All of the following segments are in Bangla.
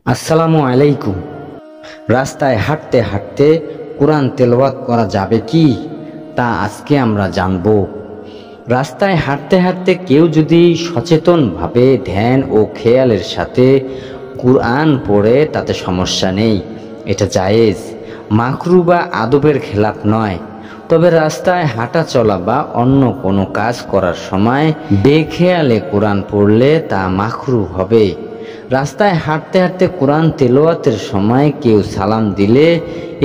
আসসালামু আলাইকুম। রাস্তায় হাঁটতে হাঁটতে কোরআন তেলাওয়াত করা যাবে কি তা আজকে আমরা জানব। রাস্তায় হাঁটতে হাঁটতে কেউ যদি সচেতনভাবে ধ্যান ও খেয়ালের সাথে কোরআন পড়ে তাতে সমস্যা নেই, এটা জায়েজ, মাকরু বা আদবের খেলাফ নয়। তবে রাস্তায় হাঁটা চলা বা অন্য কোনো কাজ করার সময় বেখেয়ালে কোরআন পড়লে তা মাকরু হবে। রাস্তায় হাঁটতে হাঁটতে কোরআন তেলাওয়াতের সময় কেউ সালাম দিলে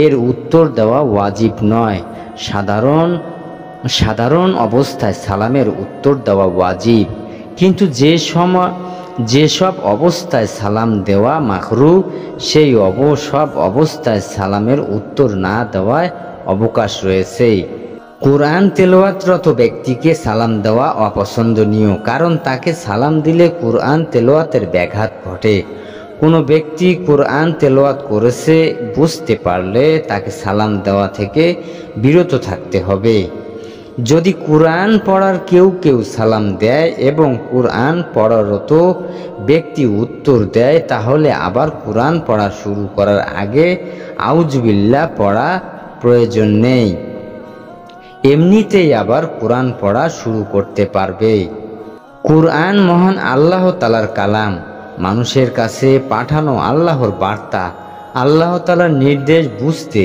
এর উত্তর দেওয়া ওয়াজিব নয়। সাধারণ অবস্থায় সালামের উত্তর দেওয়া ওয়াজিব, কিন্তু যেসব অবস্থায় সালাম দেওয়া মাকরু, সেই সব অবস্থায় সালামের উত্তর না দেওয়ায় অবকাশ রয়েছে। কোরআন তেলাওয়াতরত ব্যক্তিকে সালাম দেওয়া অপছন্দনীয়, কারণ তাকে সালাম দিলে কোরআন তেলাওয়াতের ব্যাঘাত ঘটে। কোনো ব্যক্তি কোরআন তেলাওয়াত করেছে বুঝতে পারলে তাকে সালাম দেওয়া থেকে বিরত থাকতে হবে। যদি কোরআন পড়ার কেউ সালাম দেয় এবং কোরআন পড়ারত ব্যক্তি উত্তর দেয়, তাহলে আবার কোরআন পড়া শুরু করার আগে আউযুবিল্লাহ পড়া প্রয়োজন নেই। এমনিতেই আবার কোরআন পড়া শুরু করতে পারবে। কোরআন মহান আল্লাহ তাআলার কালাম, মানুষের কাছে পাঠানো আল্লাহর বার্তা। আল্লাহ তাআলার নির্দেশ বুঝতে,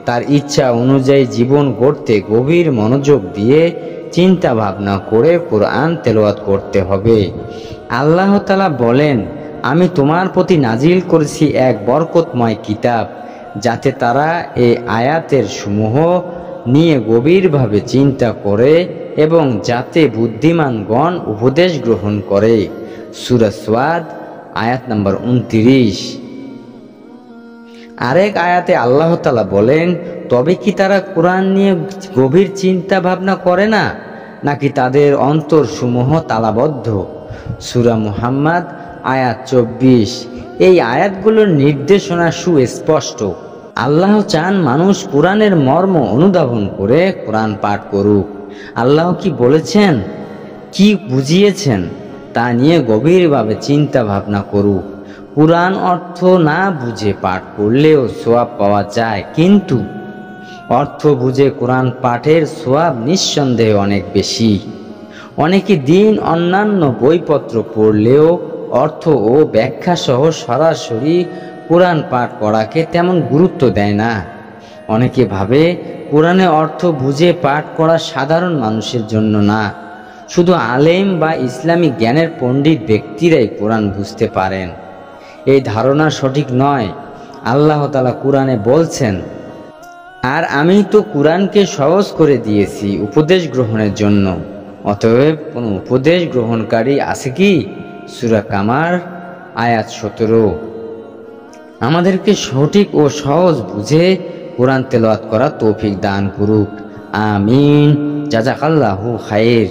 তার ইচ্ছা অনুযায়ী জীবন গড়তে গভীর মনোযোগ দিয়ে চিন্তা ভাবনা করে কোরআন তেলাওয়াত করতে হবে। আল্লাহ তাআলা বলেন, আমি তোমার প্রতি নাজিল করেছি এক বরকতময় কিতাব, যাতে তারা এই আয়াতের সমূহ নিয়ে গভীরভাবে চিন্তা করে এবং যাতে বুদ্ধিমানগণ উপদেশ গ্রহণ করে। সূরা সাদ আয়াত নম্বর 29। আরেক আয়াতে আল্লাহ তাআলা বলেন, তবে কি তারা কোরআন নিয়ে গভীর চিন্তা ভাবনা করে না, নাকি তাদের অন্তরসমূহ তালাবদ্ধ? সূরা মুহাম্মদ আয়াত 24। এই আয়াতগুলোর নির্দেশনা সুস্পষ্ট। আল্লাহ চান মানুষ কোরআনের মর্ম অনুধাবন করে কোরআন পাঠ করুক। আল্লাহ কি বলেছেন, কি বুঝিয়েছেন তা নিয়ে গভীরভাবে চিন্তা ভাবনা করুক। কোরআন অর্থ না বুঝে পাঠ করলেও সওয়াব পাওয়া যায়, কিন্তু অর্থ বুঝে কোরআন পাঠের সওয়াব নিঃসন্দেহে অনেক বেশি। অনেকে অন্যান্য বইপত্র পড়লেও অর্থ ও ব্যাখ্যা সহ সরাসরি কোরআন পাঠ করাকে তেমন গুরুত্ব দেয় না। অনেকে ভাবে কোরআনে অর্থ বুঝে পাঠ করা সাধারণ মানুষের জন্য না, শুধু আলেম বা ইসলামিক জ্ঞানের পণ্ডিত ব্যক্তিরাই কোরআন বুঝতে পারেন। এই ধারণা সঠিক নয়। আল্লাহ তাআলা কোরআনে বলছেন, আর আমি তো কোরআনকে সহজ করে দিয়েছি উপদেশ গ্রহণের জন্য, অতএব কোনো উপদেশ গ্রহণকারী আছে কি? সূরা কামার আয়াত 17। আমাদেরকে সঠিক ও সহজ বুঝে কোরআন তেলাওয়াত করা তৌফিক দান করুক। আমিন। জাযাকাল্লাহু খায়র।